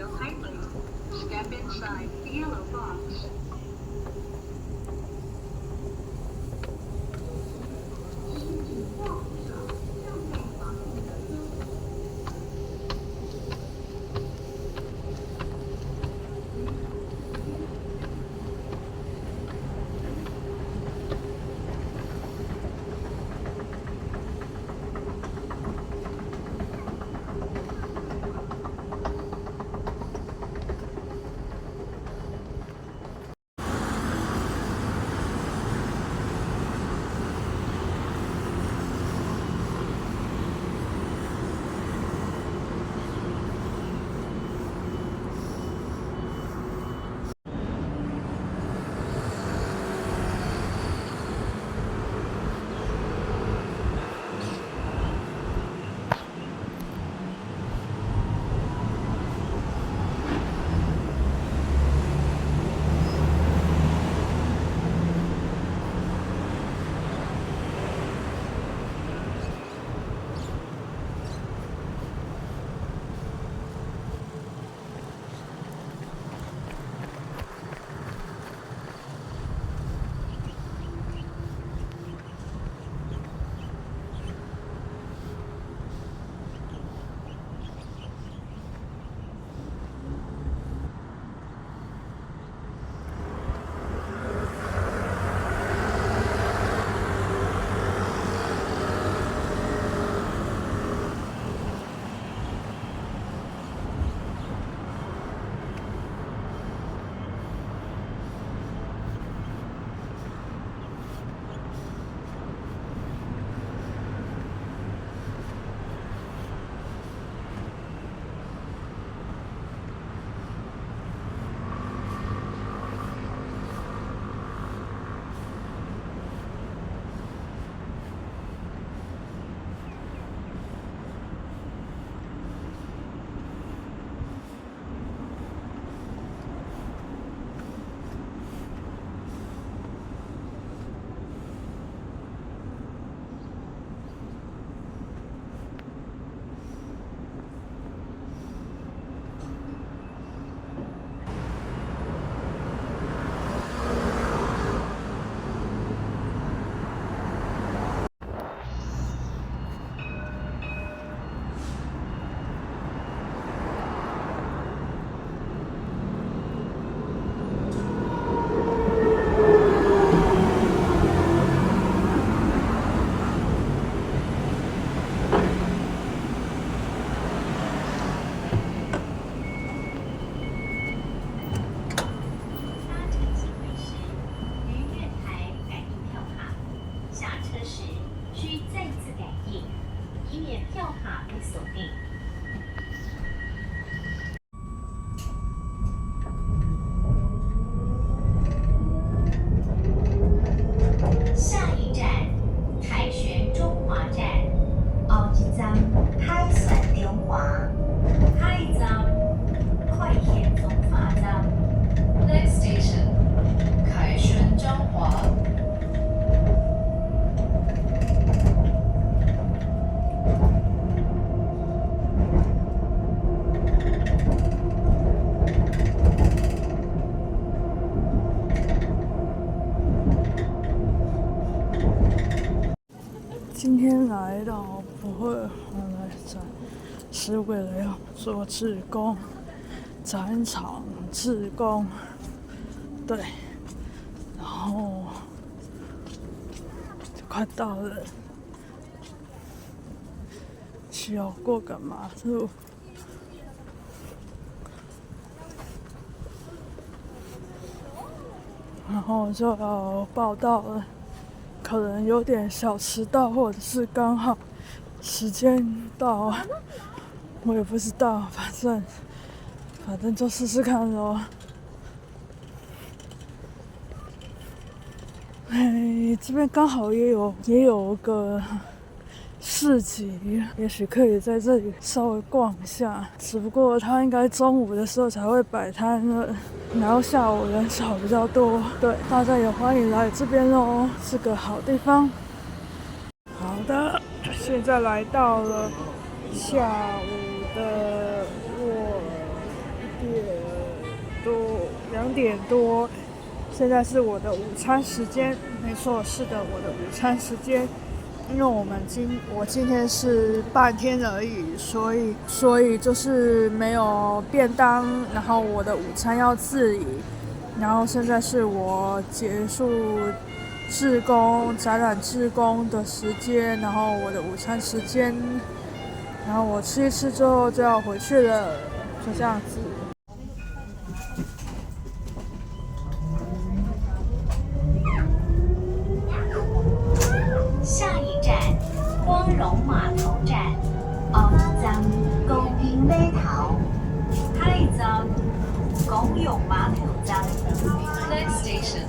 real tightly. Step inside the yellow box. 今天来到不会红来站，是为了要做志工，展场志工，对，然后就快到了，需要过个马路，然后就要报到了。可能有点小迟到，或者是刚好时间到，我也不知道，反正就试试看咯。这边刚好也有个市集，也许可以在这里稍微逛一下。只不过它应该中午的时候才会摆摊了，然后下午人少比较多。对，大家也欢迎来这边哦，是个好地方。好的，现在来到了下午的2点多，现在是我的午餐时间。没错，是的，我的午餐时间。因为我今天是半天而已，所以就是没有便当，然后我的午餐要自理。然后现在是我结束展览志工的时间，然后我的午餐时间，然后我吃一吃之后就要回去了，就这样子。下一站，光荣码头站。下一站，公園碼頭。下一站，光榮碼頭站。Next station。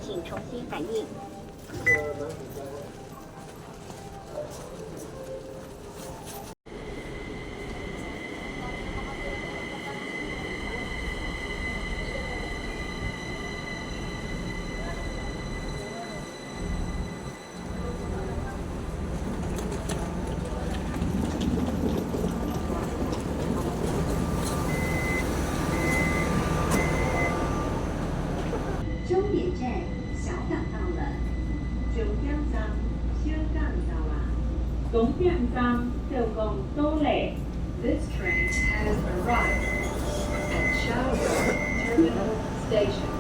请重新反映。终点站小港到了。终点站小港到啦。终点站小港到了。This train has arrived at Shawroad Terminal Station.